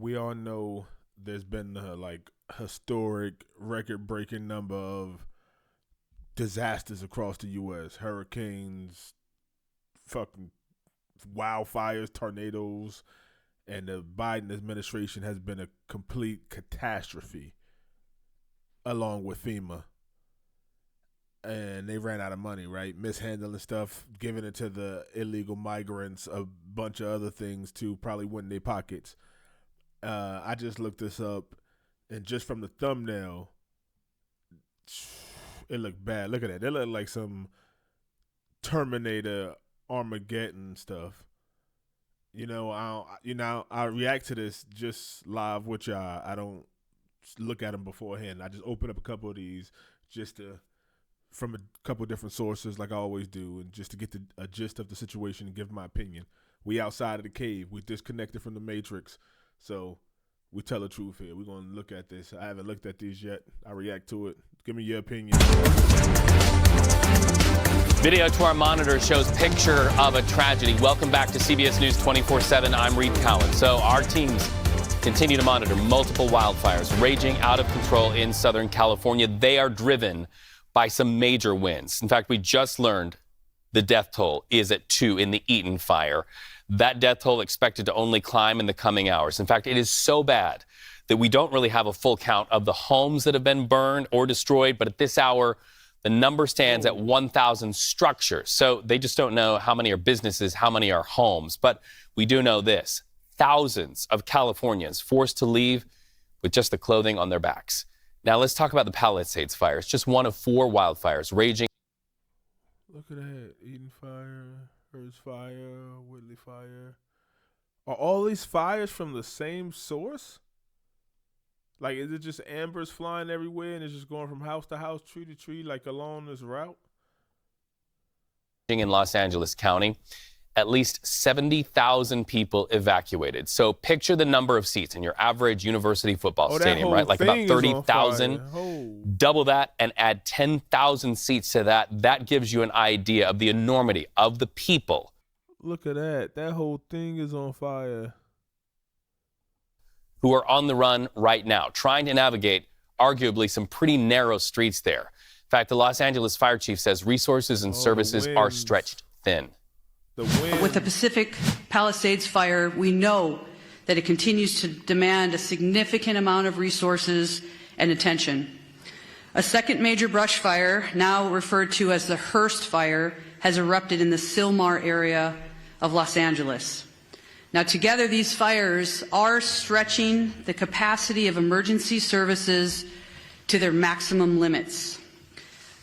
we all know there's been historic record-breaking number of disasters across the U.S. Hurricanes, fucking wildfires, tornadoes, and the Biden administration has been a complete catastrophe along with FEMA. And they ran out of money, right? Mishandling stuff, giving it to the illegal migrants, a bunch of other things to probably win their pockets. I just looked this up, and just from the thumbnail, it looked bad. Look at that. They look like some Terminator Armageddon stuff. I react to this just live with y'all. I don't look at them beforehand. I just open up a couple of these from a couple of different sources like I always do, and just to get a gist of the situation and give my opinion. We outside of the cave. We disconnected from the Matrix. So we tell the truth here. We're going to look at this. I haven't looked at these yet. I react to it. Give me your opinion. Video to our monitor shows picture of a tragedy. Welcome back to CBS News 24/7. I'm Reed Cowan. So our teams continue to monitor multiple wildfires raging out of control in Southern California. They are driven by some major winds. In fact, we just learned the death toll is at 2 in the Eaton fire. That death toll expected to only climb in the coming hours. In fact, it is so bad that we don't really have a full count of the homes that have been burned or destroyed. But at this hour, the number stands at 1,000 structures. So they just don't know how many are businesses, how many are homes. But we do know this: thousands of Californians forced to leave with just the clothing on their backs. Now let's talk about the Palisades fire. It's just one of 4 wildfires raging. Look at that. Eaton fire, Hurst fire, Whitley fire. Are all these fires from the same source? Like, is it just ambers flying everywhere and it's just going from house to house, tree to tree, like along this route? In Los Angeles County, at least 70,000 people evacuated. So picture the number of seats in your average university football stadium, right? Like about 30,000. Double that and add 10,000 seats to that. That gives you an idea of the enormity of the people. Look at that. That whole thing is on fire. Who are on the run right now, trying to navigate arguably some pretty narrow streets there. In fact, the Los Angeles fire chief says resources and services are stretched thin. With the Pacific Palisades fire, we know that it continues to demand a significant amount of resources and attention. A second major brush fire, now referred to as the Hurst fire, has erupted in the Sylmar area of Los Angeles. Now, together, these fires are stretching the capacity of emergency services to their maximum limits.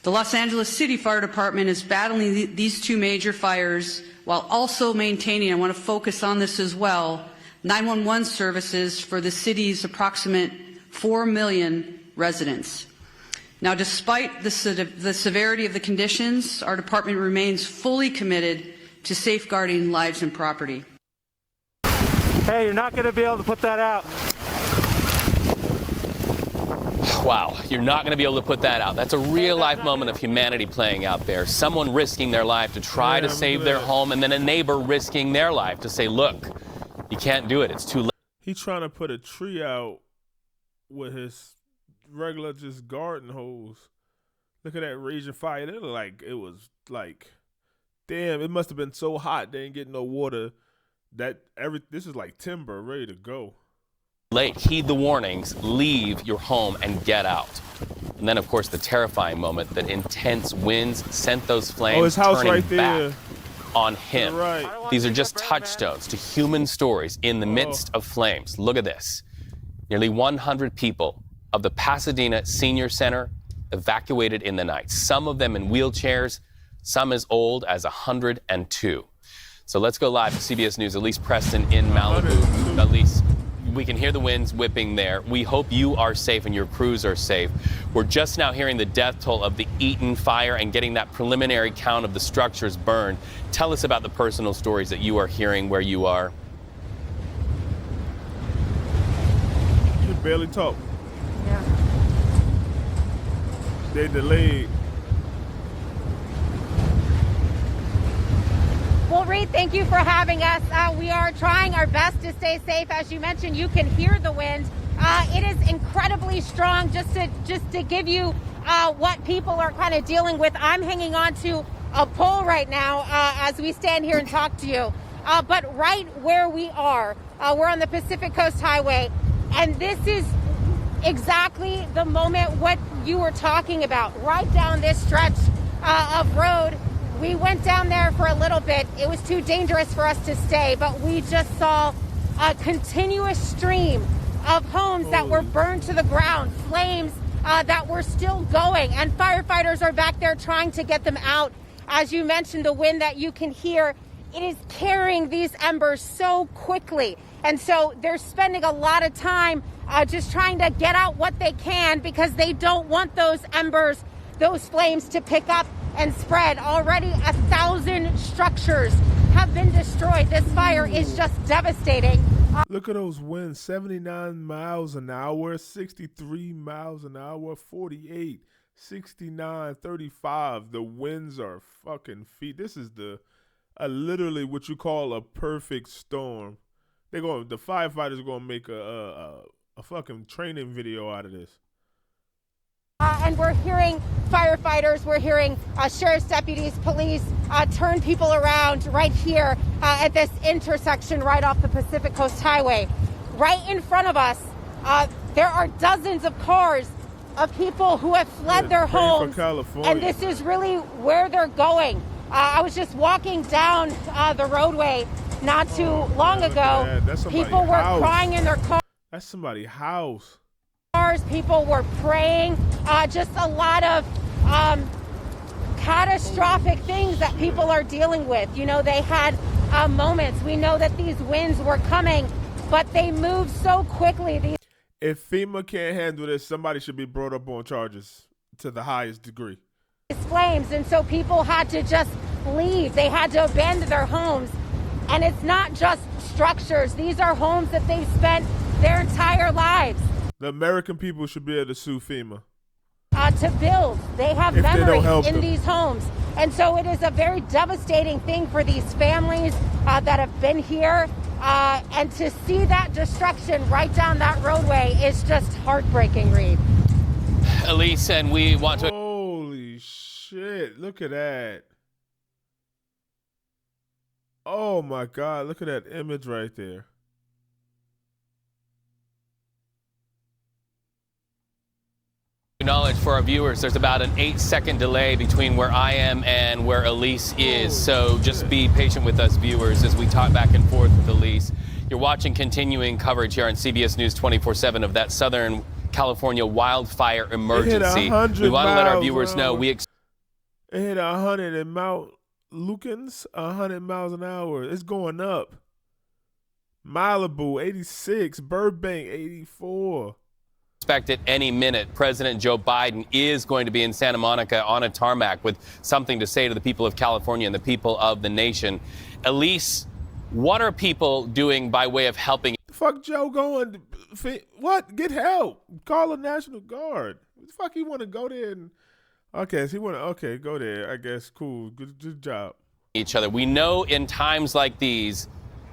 The Los Angeles City Fire Department is battling these 2 major fires while also maintaining, I want to focus on this as well, 911 services for the city's approximate 4 million residents. Now, despite the severity of the conditions, our department remains fully committed to safeguarding lives and property. Hey, you're not going to be able to put that out. Wow, you're not going to be able to put that out. That's a real-life moment of humanity playing out there. Someone risking their life to try to save their home, and then a neighbor risking their life to say, look, you can't do it. It's too late. He's trying to put a tree out with his regular just garden hose. Look at that raging fire. It looked like it was like, damn, it must have been so hot they ain't getting no water. This is like timber ready to go. Late, heed the warnings, leave your home and get out. And then, of course, the terrifying moment that intense winds sent those flames his house turning right there. back on him. Right. These are just touchstones to human stories in the midst of flames. Look at this. Nearly 100 people of the Pasadena Senior Center evacuated in the night, some of them in wheelchairs, some as old as 102. So let's go live to CBS News. Elise Preston in Malibu. Elise, we can hear the winds whipping there. We hope you are safe and your crews are safe. We're just now hearing the death toll of the Eaton fire and getting that preliminary count of the structures burned. Tell us about the personal stories that you are hearing where you are. You can barely talk. Yeah. They delayed. Well, Well, Reed, thank you for having us. We are trying our best to stay safe. As you mentioned, you can hear the wind. It is incredibly strong. Just to give you what people are kind of dealing with, I'm hanging on to a pole right now as we stand here and talk to you. But right where we are, we're on the Pacific Coast Highway, and this is exactly the moment what you were talking about. Right down this stretch of road, we went down there for a little bit. It was too dangerous for us to stay, but we just saw a continuous stream of homes that were burned to the ground, flames that were still going, and firefighters are back there trying to get them out. As you mentioned, the wind that you can hear, it is carrying these embers so quickly. And so they're spending a lot of time just trying to get out what they can, because they don't want those embers, those flames to pick up and spread. Already 1,000 structures have been destroyed. This fire is just devastating. Look at those winds, 79 miles an hour, 63 miles an hour, 48, 69, 35. The winds are fucking feet. This is literally what you call a perfect storm. The firefighters are gonna make a fucking training video out of this. And we're hearing firefighters, we're hearing sheriff's deputies, police turn people around right here at this intersection right off the Pacific Coast Highway. Right in front of us, there are dozens of cars of people who have fled their homes. And this is really where they're going. I was just walking down the roadway not too long ago. People were crying in their cars. That's somebody's house. People were praying. Just a lot of catastrophic things that people are dealing with. You know, they had moments. We know that these winds were coming, but they moved so quickly. If FEMA can't handle this, somebody should be brought up on charges to the highest degree. Flames, and so people had to just leave. They had to abandon their homes. And it's not just structures. These are homes that they've spent their entire lives. The American people should be able to sue FEMA. To build. They have memories in these homes. And so it is a very devastating thing for these families that have been here. And to see that destruction right down that roadway is just heartbreaking, Reed. Elise, and we want to... Holy shit. Look at that. Oh, my God. Look at that image right there. Knowledge for our viewers, there's about an 8-second delay between where I am and where Elise is, so just be patient with us viewers as we talk back and forth with Elise. You're watching continuing coverage here on CBS News 24/7 of that Southern California wildfire emergency. We want to let our viewers know it hit 100 in Mount Lucans, 100 miles an hour. It's going up. Malibu 86, Burbank 84. Expect at any minute President Joe Biden is going to be in Santa Monica on a tarmac with something to say to the people of California and the people of the nation. Elise, what are people doing by way of helping? Fuck Joe going? What? Get help. Call the National Guard. The fuck he want to go there and... Okay, so he want to... Okay, go there. I guess. Cool. Good job. Each other. We know in times like these,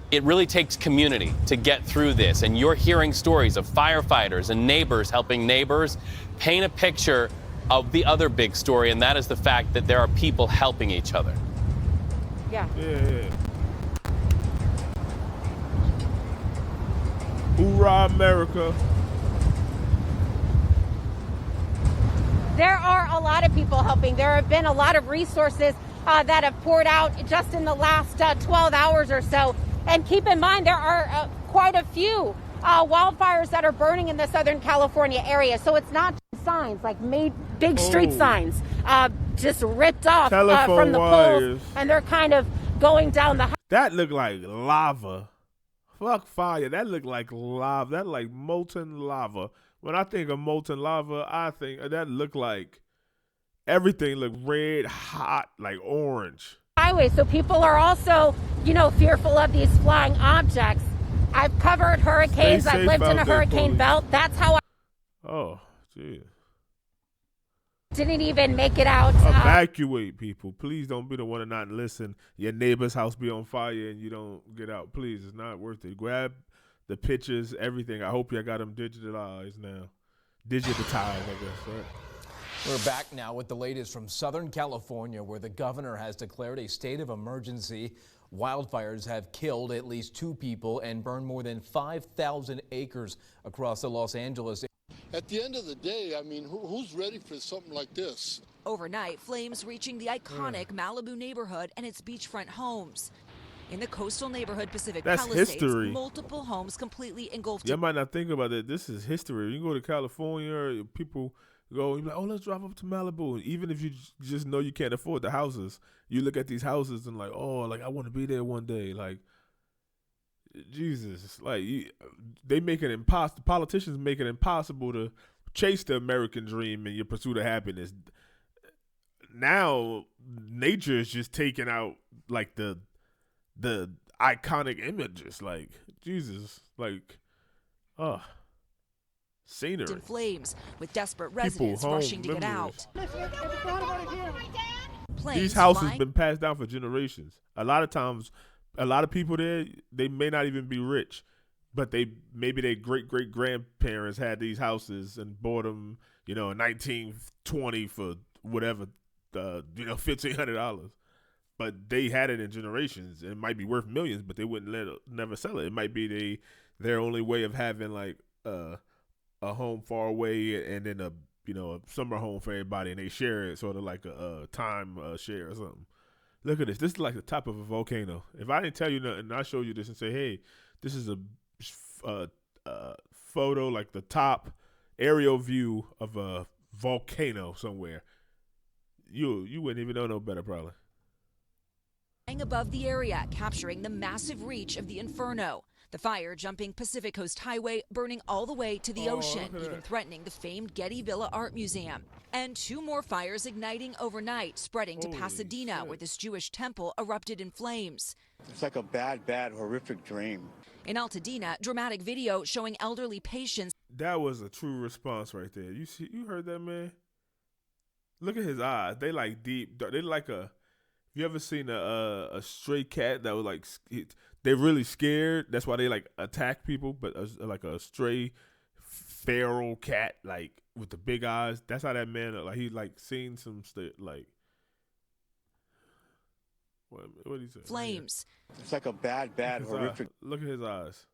it really takes community to get through this. And you're hearing stories of firefighters and neighbors helping neighbors paint a picture of the other big story, and that is the fact that there are people helping each other. Yeah. Hoorah, America. There are a lot of people helping. There have been a lot of resources that have poured out just in the last 12 hours or so. And keep in mind, there are quite a few wildfires that are burning in the Southern California area. So it's not just signs, like big street signs, just ripped off from the poles. And they're kind of going down the... That looked like lava. Fuck fire. That looked like lava. That like molten lava. When I think of molten lava, I think that looked like everything looked red, hot, like orange. Highway, so people are also, fearful of these flying objects. I've covered hurricanes. I've lived in a hurricane belt. That's how Oh, geez. Didn't even make it out. Evacuate people. Please don't be the one to not listen. Your neighbor's house be on fire and you don't get out. Please, it's not worth it. Grab the pictures, everything. I hope y'all got them digitalized now. Digitized, I guess, right? We're back now with the latest from Southern California, where the governor has declared a state of emergency. Wildfires have killed at least 2 people and burned more than 5,000 acres across the Los Angeles. At the end of the day, I mean, who's ready for something like this? Overnight, flames reaching the iconic Malibu neighborhood and its beachfront homes. In the coastal neighborhood Pacific Palisades, history. Multiple homes completely engulfed. You might not think about it. This is history. You can go to California, people go, you're like, oh, let's drive up to Malibu. And even if you just know you can't afford the houses, you look at these houses and like, oh, like I want to be there one day. Like, Jesus, like they make it impossible. Politicians make it impossible to chase the American dream and your pursuit of happiness. Now, nature is just taking out like the iconic images. Like, Jesus, like, scenery. In flames, with desperate residents rushing to get out. These houses been passed down for generations. A lot of times, a lot of people there, they may not even be rich, but maybe their great grandparents had these houses and bought them, in 1920 for whatever, $1,500. But they had it in generations. It might be worth millions, but they wouldn't never sell it. It might be their only way of having like a home far away and then a summer home for everybody, and they share it sort of like a time share or something. Look at this. This is like the top of a volcano. If I didn't tell you nothing, I show you this and say, hey, this is a photo, like the top aerial view of a volcano somewhere. You wouldn't even know no better, probably. Above the area, capturing the massive reach of the inferno. The fire jumping Pacific Coast Highway, burning all the way to the ocean, even threatening the famed Getty Villa Art Museum. And 2 more fires igniting overnight, spreading to Pasadena, where this Jewish temple erupted in flames. It's like a bad, horrific dream. In Altadena, dramatic video showing elderly patients. That was a true response right there. You heard that, man? Look at his eyes. They like deep. They like a. You ever seen a stray cat that was like, they're really scared. That's why they like attack people. But like a stray feral cat, like with the big eyes. That's how that man, like he like seen some like. What did he say? Flames. It's like a bad, horrific. Look at his eyes.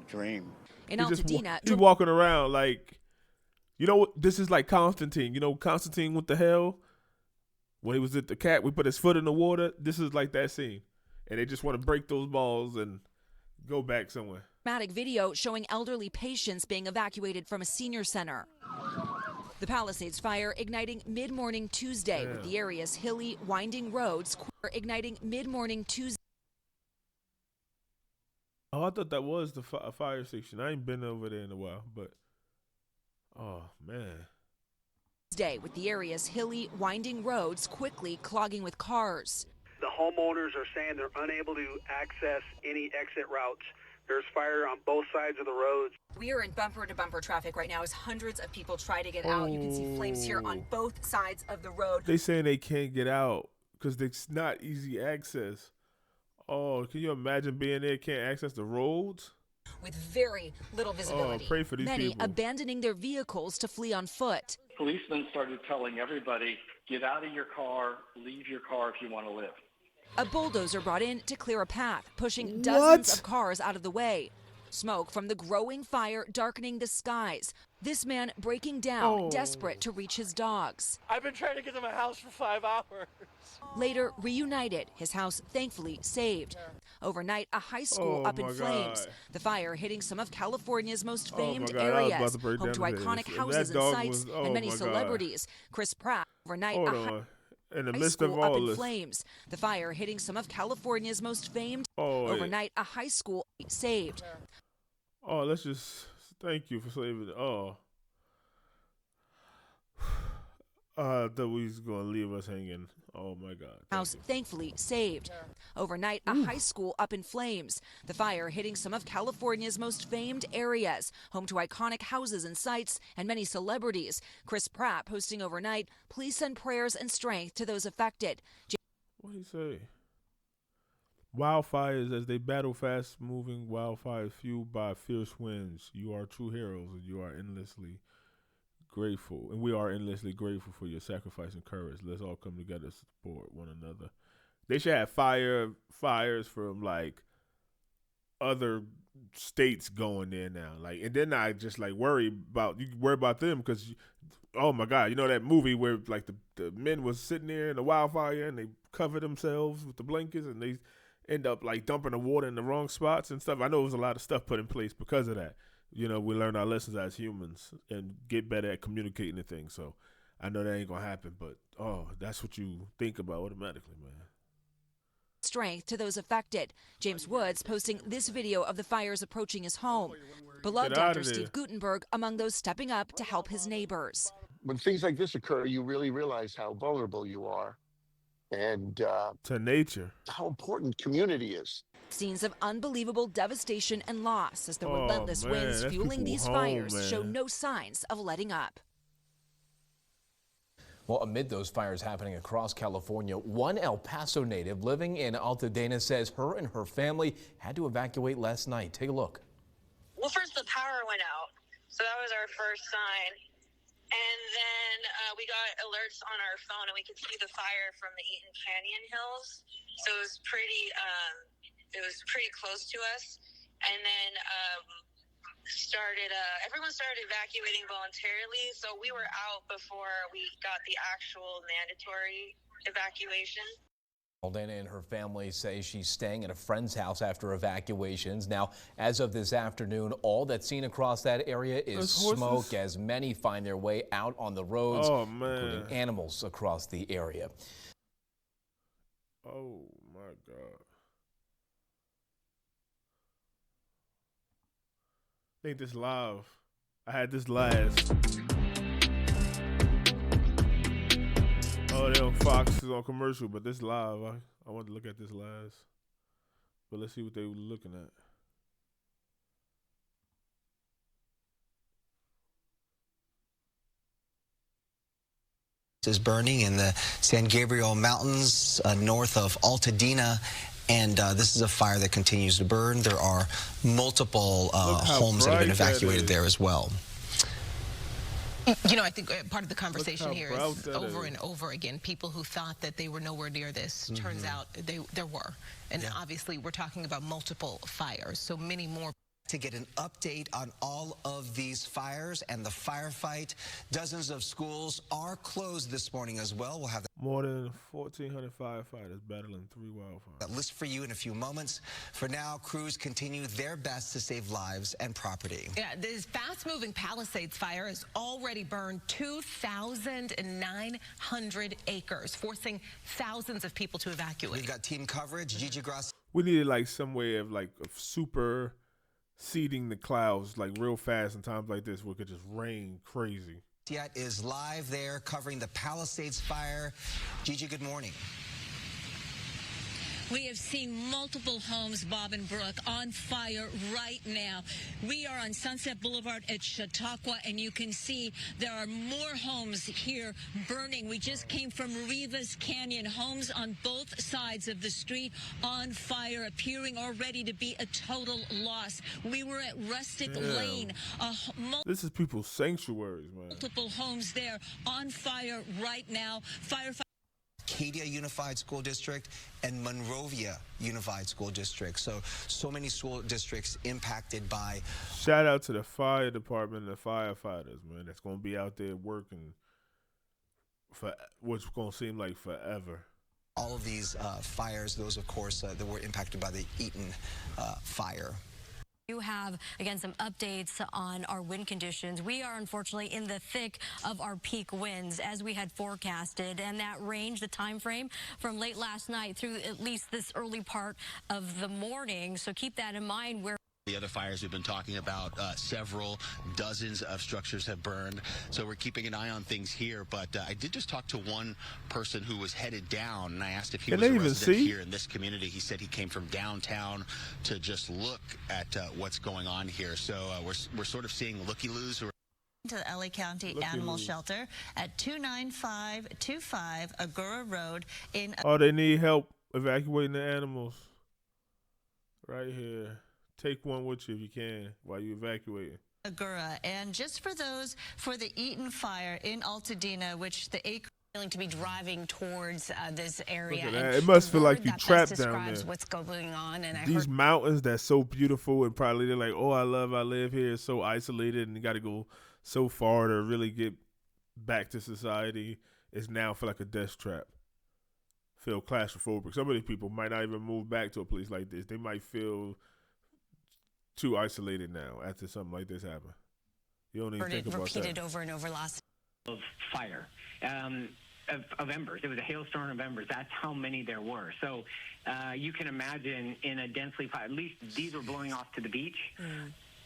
Dream. In Altadena, he's walking around like, this is like Constantine. Constantine went to hell. When he was at the cat, we put his foot in the water. This is like that scene. And they just want to break those balls and go back somewhere. Dramatic video showing elderly patients being evacuated from a senior center. The Palisades fire igniting mid-morning Tuesday, with the area's hilly, winding roads igniting mid-morning Tuesday. Oh, I thought that was the fire station. I ain't been over there in a while, but oh, man. With the area's hilly, winding roads quickly clogging with cars. The homeowners are saying they're unable to access any exit routes. There's fire on both sides of the roads. We are in bumper-to-bumper traffic right now as hundreds of people try to get out. You can see flames here on both sides of the road. They saying they can't get out because it's not easy access. Oh, can you imagine being there, can't access the roads? With very little visibility. Oh, pray for these Many people. abandoning their vehicles to flee on foot. Policemen started telling everybody, get out of your car, leave your car if you want to live. A bulldozer brought in to clear a path, pushing dozens of cars out of the way. Smoke from the growing fire darkening the skies. This man breaking down, desperate to reach his dogs. I've been trying to get to my house for 5 hours. Later reunited, his house thankfully saved. Overnight, a high school up in flames. The fire hitting some of California's most famed areas, home to iconic houses and sites, and many celebrities. Chris Pratt, overnight, in the high midst school of all up in this. flames. The fire hitting some of California's most famed. Overnight, a high school saved. Oh, let's just thank you for saving. I thought we was going to leave us hanging. Oh, my God. House thankfully saved. Overnight, a high school up in flames. The fire hitting some of California's most famed areas, home to iconic houses and sites and many celebrities. Chris Pratt posting overnight, please send prayers and strength to those affected. What do you say? Wildfires, as they battle fast-moving wildfires fueled by fierce winds. You are true heroes, and you are endlessly grateful. And we are endlessly grateful for your sacrifice and courage. Let's all come together to support one another. They should have fires from, like, other states going there now. Like, and then not just, like, worry about them because, oh, my God, you know that movie where, like, the men was sitting there in the wildfire and they cover themselves with the blankets and they end up like dumping the water in the wrong spots and stuff. I know there was a lot of stuff put in place because of that. You know, we learn our lessons as humans and get better at communicating the things. So I know that ain't gonna happen, but that's what you think about automatically, man. Strength to those affected. James Woods posting this video of the fires approaching his home. Beloved Dr. Steve Gutenberg among those stepping up to help his neighbors. When things like this occur, you really realize how vulnerable you are and to nature, how important community is. Scenes of unbelievable devastation and loss as the relentless winds fueling these fires show no signs of letting up. Well, amid those fires happening across California, one El Paso native living in Altadena says her and her family had to evacuate last night. Take a look. Well, first the power went out, so that was our first sign. And then we got alerts on our phone, and we could see the fire from the Eaton Canyon hills. So it was pretty close to us. And then everyone started evacuating voluntarily. So we were out before we got the actual mandatory evacuation. Dana and her family say she's staying at a friend's house after evacuations. Now, as of this afternoon, all that's seen across that area is smoke as many find their way out on the roads, including animals across the area. Oh, my God. I think this live. I had this last. Oh, they're on Fox is on commercial, but this live. I want to look at this last. But let's see what they were looking at. Is burning in the San Gabriel Mountains north of Altadena. And this is a fire that continues to burn. There are multiple homes that have been evacuated there as well. You know, I think part of the conversation here is over and over again, people who thought that they were nowhere near this, turns out there were. And obviously we're talking about multiple fires, so many more. To get an update on all of these fires and the firefight, dozens of schools are closed this morning as well. We'll have more than 1,400 firefighters battling 3 wildfires. That list for you in a few moments. For now, crews continue their best to save lives and property. Yeah, this fast-moving Palisades fire has already burned 2,900 acres, forcing thousands of people to evacuate. We've got team coverage. Gigi Grass. We needed like some way of super seeding the clouds like real fast in times like this where it could just rain crazy. Yet is live there covering the Palisades fire. Gigi, good morning. We have seen multiple homes, Bob and Brooke, on fire right now. We are on Sunset Boulevard at Chautauqua, and you can see there are more homes here burning. We just came from Rivas Canyon. Homes on both sides of the street on fire, appearing already to be a total loss. We were at Rustic Lane. This is people's sanctuaries, man. Multiple homes there on fire right now. Firefighters. Acadia Unified School District and Monrovia Unified School District. So many school districts impacted by. Shout out to the fire department and the firefighters, man. That's going to be out there working for what's going to seem like forever. All of these fires, those, of course, that were impacted by the Eaton fire. You have, again, some updates on our wind conditions. We are unfortunately in the thick of our peak winds as we had forecasted, and that range, the time frame from late last night through at least this early part of the morning. So keep that in mind. The other fires we've been talking about, several dozens of structures have burned. So we're keeping an eye on things here. But I did just talk to one person who was headed down, and I asked if he was a resident here in this community. He said he came from downtown to just look at what's going on here. So we're sort of seeing looky-loos. To the LA County Animal Shelter at 29525 Agora Road in... Oh, they need help evacuating the animals. Right here. Take one with you if you can while you evacuating. Agora. And just for those, for the Eaton fire in Altadena, which the acre... To be driving towards this area. Look at that. It must feel like you trapped down there. What's going on, and these mountains that's so beautiful, and probably they're like, oh, I live here. It's so isolated, and you got to go so far to really get back to society. It's now feel like a death trap. Feel claustrophobic. Some of these people might not even move back to a place like this. They might feel too isolated now after something like this happen. You don't even think about that. Repeated over and over last. Of fire, of embers. It was a hailstorm of embers. That's how many there were. So you can imagine in a densely, at least these were blowing off to the beach.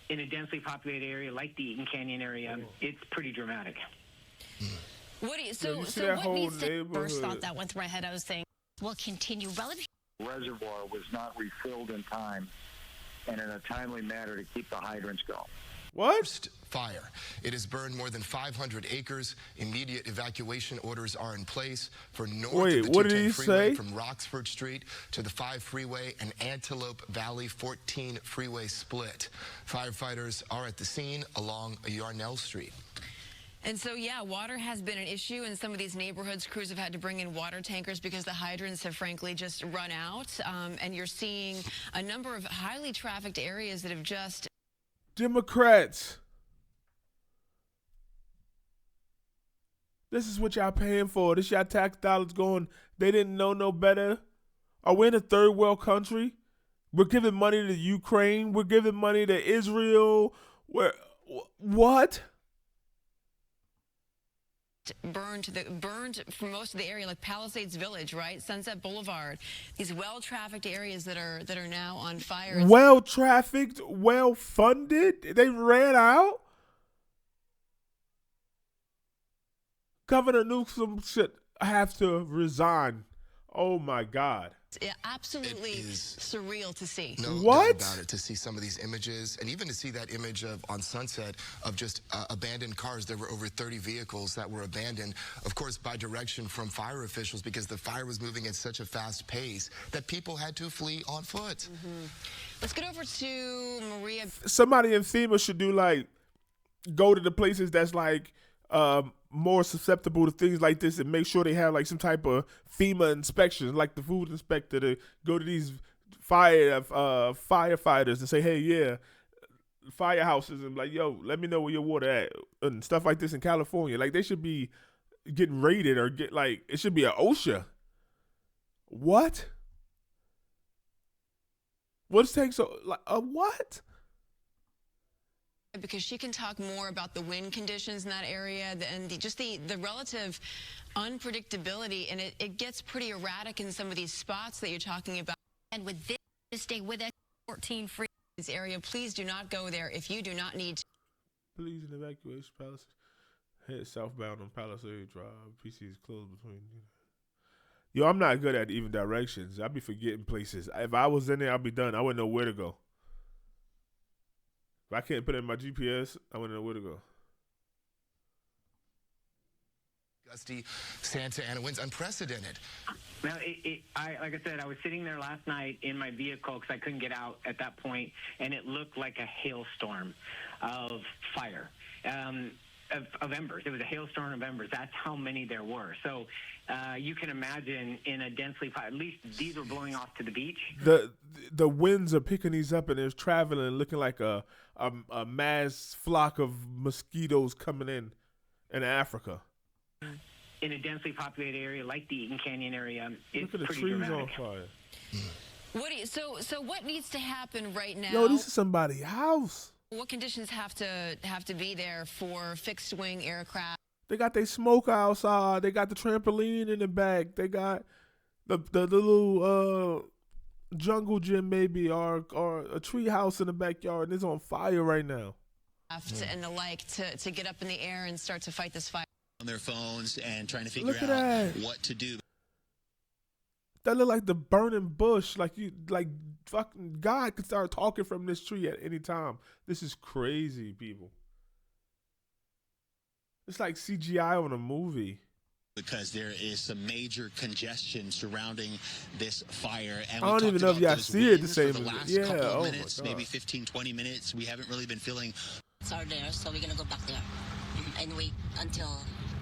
In a densely populated area like the Eaton Canyon area, it's pretty dramatic. What do you, so what needs to, first thought that went through my head, I was saying, will continue relative. Reservoir was not refilled in time and in a timely manner to keep the hydrants going. What? Fire. It has burned more than 500 acres. Immediate evacuation orders are in place for north of the 210 freeway from Roxford Street to the 5 freeway and Antelope Valley 14 freeway split. Firefighters are at the scene along Yarnell Street. And so, yeah, water has been an issue in some of these neighborhoods. Crews have had to bring in water tankers because the hydrants have, frankly, just run out. And you're seeing a number of highly trafficked areas that have just... Democrats. This is what y'all paying for. This y'all tax dollars going. They didn't know no better. Are we in a third world country? We're giving money to Ukraine. We're giving money to Israel. What? Burned for most of the area, like Palisades Village, right? Sunset Boulevard. These well-trafficked areas that are now on fire. Well-trafficked, well-funded. They ran out. Governor Newsom should have to resign. Oh my God. It's absolutely surreal to see. No doubt about it, to see some of these images, and even to see that image of on Sunset of just abandoned cars. There were over 30 vehicles that were abandoned, of course, by direction from fire officials, because the fire was moving at such a fast pace that people had to flee on foot. Let's get over to Maria. Somebody in FEMA should do go to the places that's more susceptible to things like this and make sure they have some type of FEMA inspection, like the food inspector, to go to these firefighters and say, hey, yeah, firehouses, and yo, let me know where your water at, and stuff like this in California. They should be getting raided or it should be an OSHA. What? What's taking so what? Because she can talk more about the wind conditions in that area and just the relative unpredictability, and it gets pretty erratic in some of these spots that you're talking about. And with this, stay with us. 14 free. This area, please do not go there if you do not need to. Please an evacuation Palisades. Head southbound on Palisades Drive. PC is closed between. Yo, I'm not good at even directions. I be forgetting places. If I was in there, I'd be done. I wouldn't know where to go. If I can't put it in my GPS, I wouldn't know where to go. Gusty Santa Ana winds, unprecedented. Well, like I said, I was sitting there last night in my vehicle because I couldn't get out at that point, and it looked like a hailstorm of fire, of embers. It was a hailstorm of embers. That's how many there were. So you can imagine in a densely, at least these were blowing off to the beach. The winds are picking these up, and it's traveling, looking like a mass flock of mosquitoes coming in Africa. In a densely populated area like the Eaton Canyon area, it's look at the pretty trees dramatic. on fire. So what needs to happen right now? Yo, this is somebody's house. What conditions have to be there for fixed wing aircraft? They got their smoke outside. They got the trampoline in the back. They got the little jungle gym maybe, or a tree house in the backyard, and it's on fire right now. And the like to get up in the air and start to fight this fire. On their phones and trying to figure out what to do. That look like the burning bush. Like fucking God could start talking from this tree at any time. This is crazy, people. It's like CGI on a movie. Because there is some major congestion surrounding this fire. And I don't even know if y'all see it the same. The last couple of minutes, maybe 15, 20 minutes. We haven't really been feeling. It's are there, so we're gonna go back there and wait until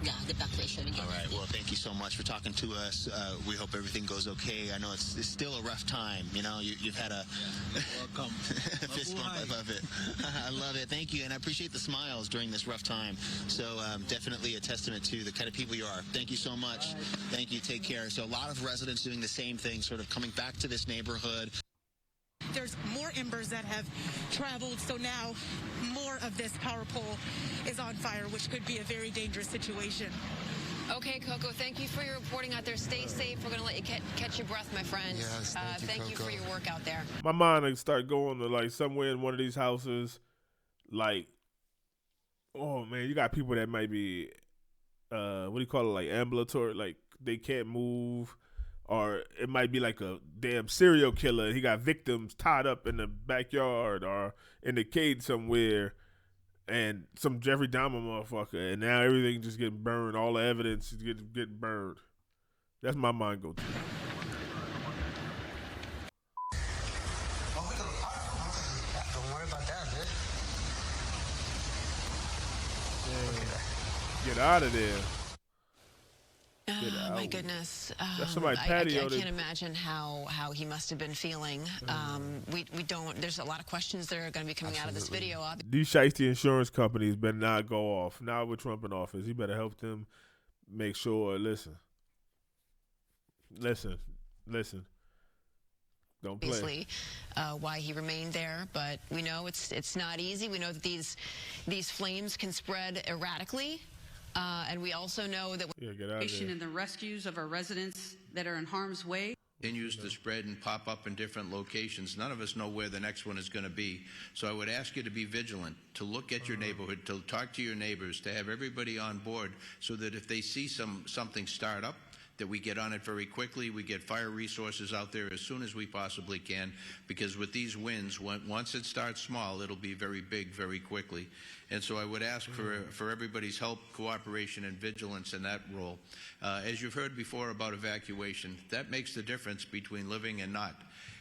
the evacuation again. All right. Well, thank you so much for talking to us. We hope everything goes okay. I know it's still a rough time. You know, you've had a welcome fist bump. I love it. I love it. Thank you, and I appreciate the smiles during this rough time. So definitely a testament to the kind of people you are. Thank you so much. Thank you. Take care. So a lot of residents doing the same thing, sort of coming back to this neighborhood. There's more embers that have traveled, so now more of this power pole is on fire, which could be a very dangerous situation. Okay, Coco, thank you for your reporting out there. Stay safe. We're going to let you catch your breath, my friend. Yes, thank you for your work out there. My mind would start going to like somewhere in one of these houses, like, oh man, you got people that might be, what do you call it, like ambulatory, like they can't move. Or it might be like a damn serial killer. He got victims tied up in the backyard or in the cage somewhere, and some Jeffrey Dahmer motherfucker. And now everything just getting burned. All the evidence is getting burned. That's my mind go to. Don't worry about that, bitch. Get out of there. Oh, my goodness. That's somebody's I patio. can't imagine how he must have been feeling. We don't, there's a lot of questions that are going to be coming out of this video. Obviously. These shiesty insurance companies better not go off. Now with Trump in office, he better help them make sure, listen. Don't play. Obviously, why he remained there, but we know it's not easy. We know that these flames can spread erratically. And we also know that in the rescues of our residents that are in harm's way continues to spread and pop up in different locations. None of us know where the next one is going to be. So I would ask you to be vigilant, to look at your neighborhood, to talk to your neighbors, to have everybody on board so that if they see something start up, that we get on it very quickly. We get fire resources out there as soon as we possibly can, because with these winds, once it starts small, it'll be very big very quickly. And so I would ask for everybody's help, cooperation, and vigilance in that role. As you've heard before about evacuation, that makes the difference between living and not.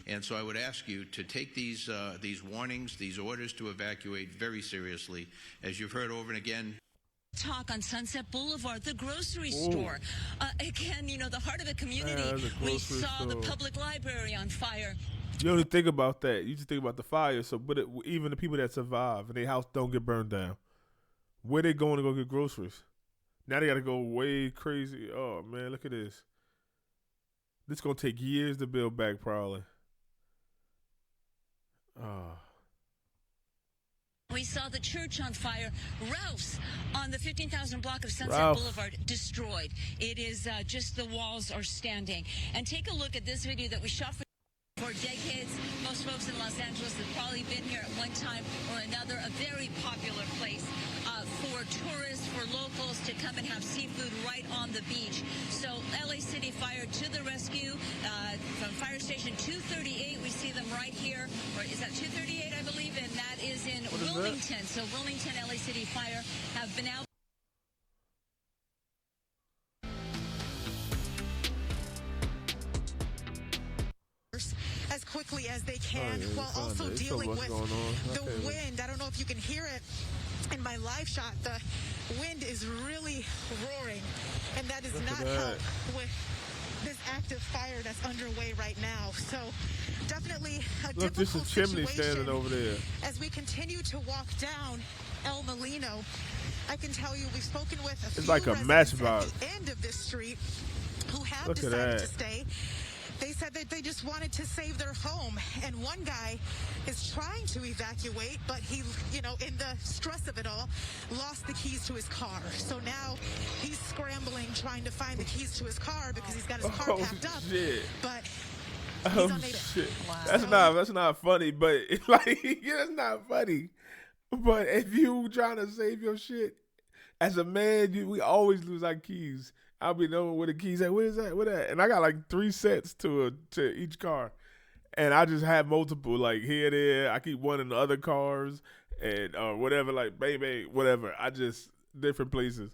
And so I would ask you to take these warnings, these orders to evacuate very seriously. As you've heard over and again, talk on Sunset Boulevard, the grocery store. Again, you know, the heart of the community. We saw the public library on fire. You don't even think about that. You just think about the fire. So, but even the people that survive and their house don't get burned down, where they going to go get groceries? Now they got to go way crazy. Oh, man, look at this. This is going to take years to build back, probably. Oh. We saw the church on fire. Ralph's on the 15,000 block of Sunset Boulevard destroyed. It is just the walls are standing. And take a look at this video that we shot for decades. Most folks in Los Angeles have probably been here at one time or another. A very popular place for tourists, for locals to come and have seafood right on the beach. So LA City Fire to the rescue from Fire Station 238. We see them right here. Or is that 238, I believe? And that is in Wilmington. So Wilmington, LA City Fire have been out. As quickly as they can, while also dealing with the wind. I don't know if you can hear it in my live shot. The wind is really roaring, and that does not help with this active fire that's underway right now. So definitely a difficult chimney standing over there. As we continue to walk down El Molino, I can tell you we've spoken with a few residents at the end of this street who have decided to stay. They said that they just wanted to save their home, and one guy is trying to evacuate, but he, you know, in the stress of it all, lost the keys to his car. So now he's scrambling, trying to find the keys to his car because he's got his car packed up. But Oh shit! Wow. That's not funny, but that's not funny. But if you trying to save your shit, as a man, we always lose our keys. I'll be knowing where the keys at. Where is that? Where that? And I got like 3 sets to each car, and I just have multiple like here, there. I keep one in the other cars and whatever, like baby, whatever. I just different places.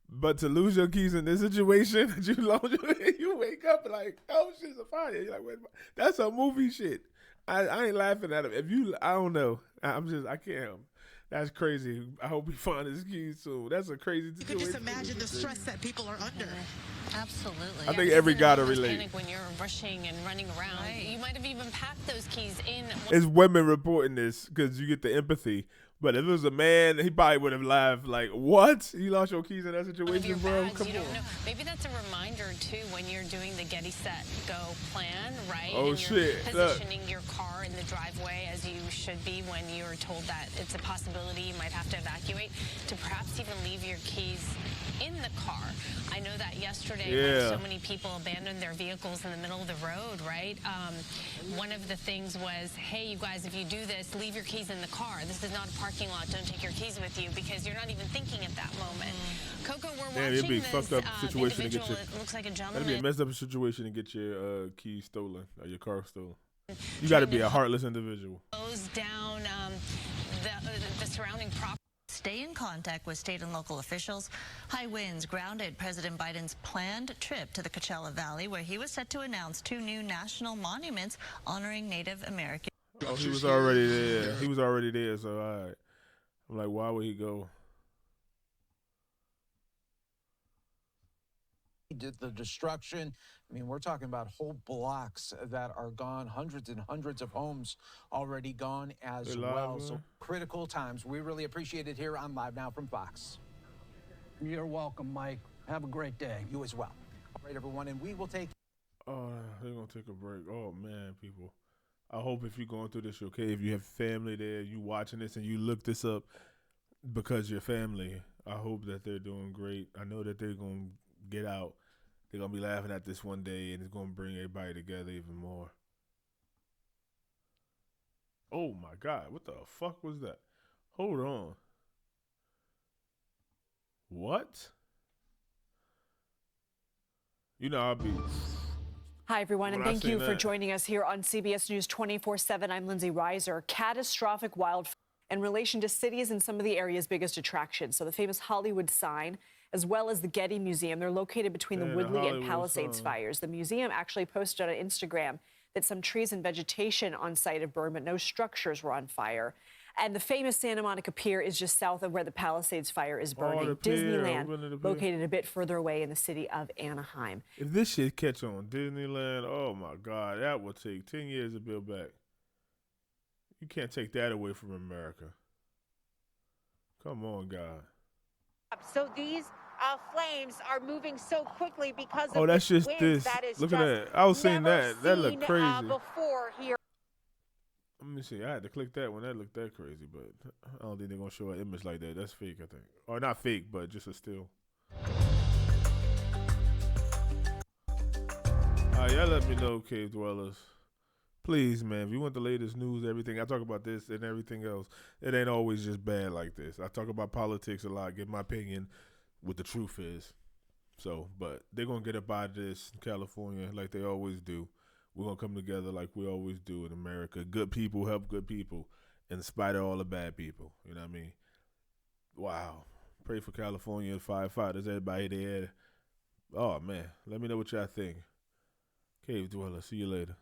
But to lose your keys in this situation, you wake up like, oh shit, it's a fire. You're like, wait, that's a movie shit. I ain't laughing at him. I don't know. I can't. That's crazy. I hope he find his keys soon. That's a crazy situation. You could just imagine the stress that people are under. Absolutely. I think every guy to relate. Panic when you're rushing and running around. Right. You might have even packed those keys in. It's women reporting this because you get the empathy. But if it was a man, he probably would have laughed like, what? You lost your keys in that situation, bro? Bags, Come on. Know. Maybe that's a reminder, too, when you're doing the Getty Set Go plan, right? Oh, and shit. You're positioning your car in the driveway as you should be when you're told that it's a possibility you might have to evacuate, to perhaps even leave your keys in the car. I know that yesterday when so many people abandoned their vehicles in the middle of the road, right? One of the things was, hey, you guys, if you do this, leave your keys in the car. This is not a parking lot. Don't take your keys with you because you're not even thinking at that moment. Coco, we're watching it'd be this fucked up situation to get your. It looks like a gentleman. That'd be a messed up situation to get your keys stolen or your car stolen. You got to be a heartless individual. Goes down the surrounding property. Stay in contact with state and local officials. High winds grounded President Biden's planned trip to the Coachella Valley, where he was set to announce 2 new national monuments honoring Native Americans. Oh, he was already there. He was already there, so all right. I'm like, why would he go? The destruction. I mean, we're talking about whole blocks that are gone, hundreds and hundreds of homes already gone as well. So critical times. We really appreciate it here on Live Now from Fox. You're welcome, Mike. Have a great day. You as well. All right, everyone, and we will take. Oh, they're going to take a break. Oh, man, people. I hope if you're going through this, you're okay. If you have family there, you watching this, and you look this up because your family, I hope that they're doing great. I know that they're going to get out. They're going to be laughing at this one day, and it's going to bring everybody together even more. Oh, my God. What the fuck was that? Hold on. What? You know, I'll be... Hi, everyone, and thank you for joining us here on CBS News 24/7. I'm Lindsay Reiser. Catastrophic wildfire in relation to cities and some of the area's biggest attractions. So the famous Hollywood sign, as well as the Getty Museum, they're located between the Woodley and Palisades fires. The museum actually posted on Instagram that some trees and vegetation on site have burned, but no structures were on fire. And the famous Santa Monica Pier is just south of where the Palisades fire is burning. Disneyland, located a bit further away in the city of Anaheim. If this shit catch on, Disneyland, oh my God, that would take 10 years to build back. You can't take that away from America. Come on, God. So these flames are moving so quickly because of that's just wind. this. That is Look at that. I was seeing that. That looked crazy. Before here. Let me see. I had to click that one. That looked that crazy, but I don't think they're gonna show an image like that. That's fake, I think, or not fake, but just a still. Y'all let me know, cave dwellers. Please, man. If you want the latest news, everything I talk about this and everything else, it ain't always just bad like this. I talk about politics a lot, give my opinion, what the truth is. So, but they're gonna get up out of this in California like they always do. We're going to come together like we always do in America. Good people help good people in spite of all the bad people. You know what I mean? Wow. Pray for California firefighters, everybody there. Oh, man. Let me know what y'all think. Cave Dweller. See you later.